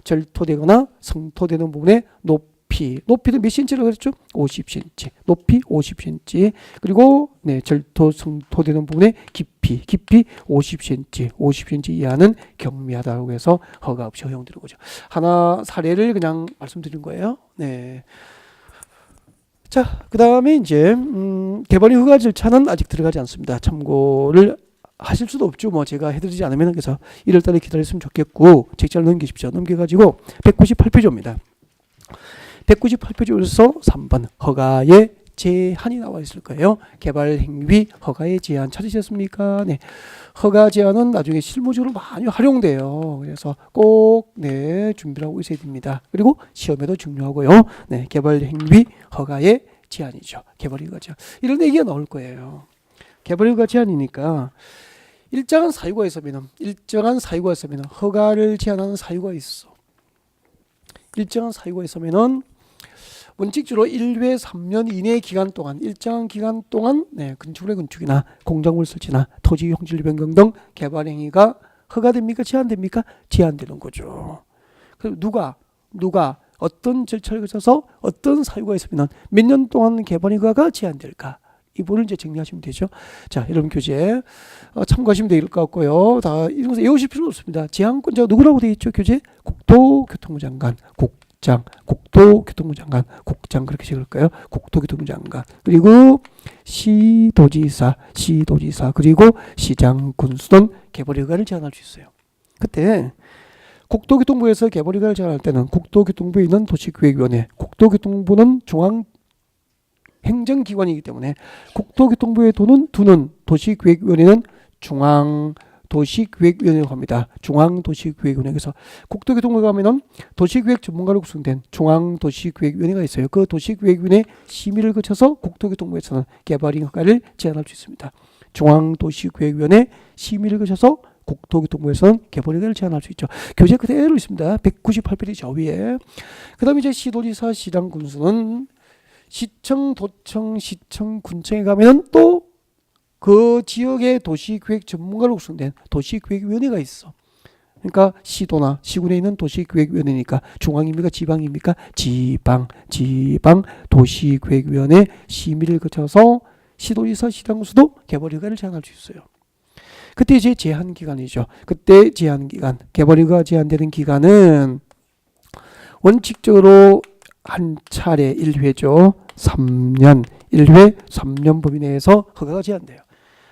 절토되거나 성토되는 부분의 높이도 몇 cm라고 그랬죠? 50cm 높이 50cm 그리고 절토 성토되는 부분의 깊이 50cm 이하는 경미하다고 해서 허가 없이 허용되는 거죠. 하나 사례를 그냥 말씀드린 거예요. 네. 자, 그 다음에 이제 개발인 허가 절차는 아직 들어가지 않습니다. 참고를 하실 수도 없죠. 뭐 제가 해드리지 않으면 그래서 1월달에 기다렸으면 좋겠고 책자를 넘기십시오. 넘겨가지고 198페이지입니다. 198페이지에서 3번 허가의 제한이 나와 있을 거예요. 개발 행위 허가의 제한 찾으셨습니까? 네. 허가 제한은 나중에 실무적으로 많이 활용돼요. 그래서 꼭 준비를 하고 있어야 됩니다. 그리고 시험에도 중요하고요. 개발 행위 허가의 제한이죠. 개발 허가 제한. 이런 얘기가 나올 거예요. 개발 허가 제한이니까 일정한 사유가 있으면 허가를 제한하는 사유가 있어. 일정한 사유가 있으면은 원칙적으로 1회 3년 이내 기간 동안 일정한 기간 동안 건축물의 건축이나 공작물 설치나 토지 형질 변경 등 개발 행위가 허가됩니까? 제한됩니까? 제한되는 거죠. 그럼 누가 어떤 절차를 거쳐서 어떤 사유가 있으면 몇 년 동안 개발 허가가 제한될까? 이 부분을 이제 정리하시면 되죠. 자, 여러분 교재 참고하시면 될 것 같고요. 다 이런 것을 외우실 필요 없습니다. 제한권자가 누구라고 되어 있죠? 교재 국토교통부 장관, 국토교통부 장관, 국장 그렇게 적을까요? 국토교통부 장관 그리고 시도지사 그리고 시장, 군수는 개발 허가를 제한할 수 있어요. 그때 국토교통부에서 개발 허가를 제한할 때는 국토교통부에 있는 도시계획위원회, 국토교통부는 중앙 행정기관이기 때문에 국토교통부에 두는 도시계획위원회는 중앙도시계획위원회라고 합니다. 중앙도시계획위원회. 그래서 국토교통부에 가면은 도시계획 전문가로 구성된 중앙도시계획위원회가 있어요. 그 도시계획위원회 심의를 거쳐서 국토교통부에서는 개발행 허가를 제한할 수 있습니다. 중앙도시계획위원회 심의를 거쳐서 국토교통부에서는 개발 허가를 제한할 수 있죠. 교재 그대로 있습니다. 198페이지 저 위에. 그 다음에 이제 시도지사, 시장, 군수는 시청, 도청, 시청, 군청에 가면은 또 그 지역의 도시계획 전문가로 구성된 도시계획위원회가 있어. 그러니까 시도나 시군에 있는 도시계획위원회니까 중앙입니까 지방입니까? 지방 도시계획위원회 심의를 거쳐서 시도지사 시장수도 개발휴가를 제한할 수 있어요. 그때 이제 제한 기간이죠. 그때 제한 기간, 개발휴가 제한되는 기간은 원칙적으로 한 차례 1회죠. 3년 1회 3년 범위 내에서 허가가 제한돼요.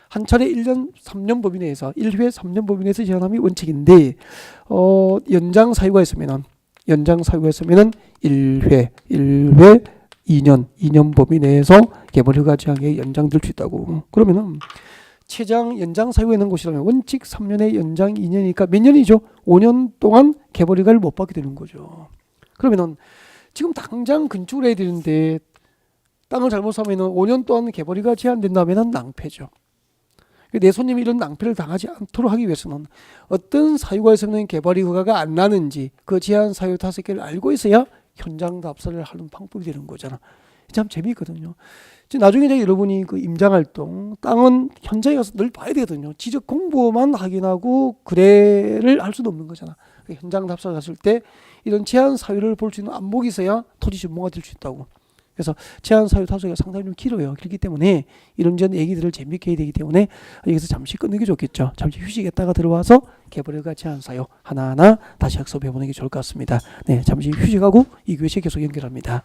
한 차례 1년 3년 범위 내에서 1회 3년 범위 내에서 제한함이 원칙인데 연장 사유가 있으면은 1회 2년 범위 내에서 개발휴가 제한이 연장될 수 있다고. 그러면은 최장 연장 사유가 있는 곳이라면 원칙 3년에 연장 2년이니까 몇 년이죠? 5년 동안 개발휴가를 못 받게 되는 거죠. 그러면은 지금 당장 건축을 해야 되는데 땅을 잘못 사면은 5년 동안 개발휴가 제한된다면은 낭패죠. 내 손님이 이런 낭패를 당하지 않도록 하기 위해서는 어떤 사유가 있으면 개발휴가가 안 나는지 그 제한 사유 5개를 알고 있어야 현장 답사를 하는 방법이 되는 거잖아. 참 재미있거든요. 나중에 이제 여러분이 그 임장활동, 땅은 현장에 가서 늘 봐야 되거든요. 지적 공부만 확인하고 거래를 할 수도 없는 거잖아. 현장 답사 갔을 때 이런 제한 사유를 볼 수 있는 안목이 있어야 토지 전문가 될 수 있다고. 그래서 제한 사유 5개가 상당히 좀 길어요. 길기 때문에 이런저런 얘기들을 재밌게 해야 되기 때문에 여기서 잠시 끊는 게 좋겠죠. 잠시 휴식했다가 들어와서 개발휴가 제한 사유 하나하나 다시 학습해 보는 게 좋을 것 같습니다. 네, 잠시 휴식하고 2교시 계속 연결합니다.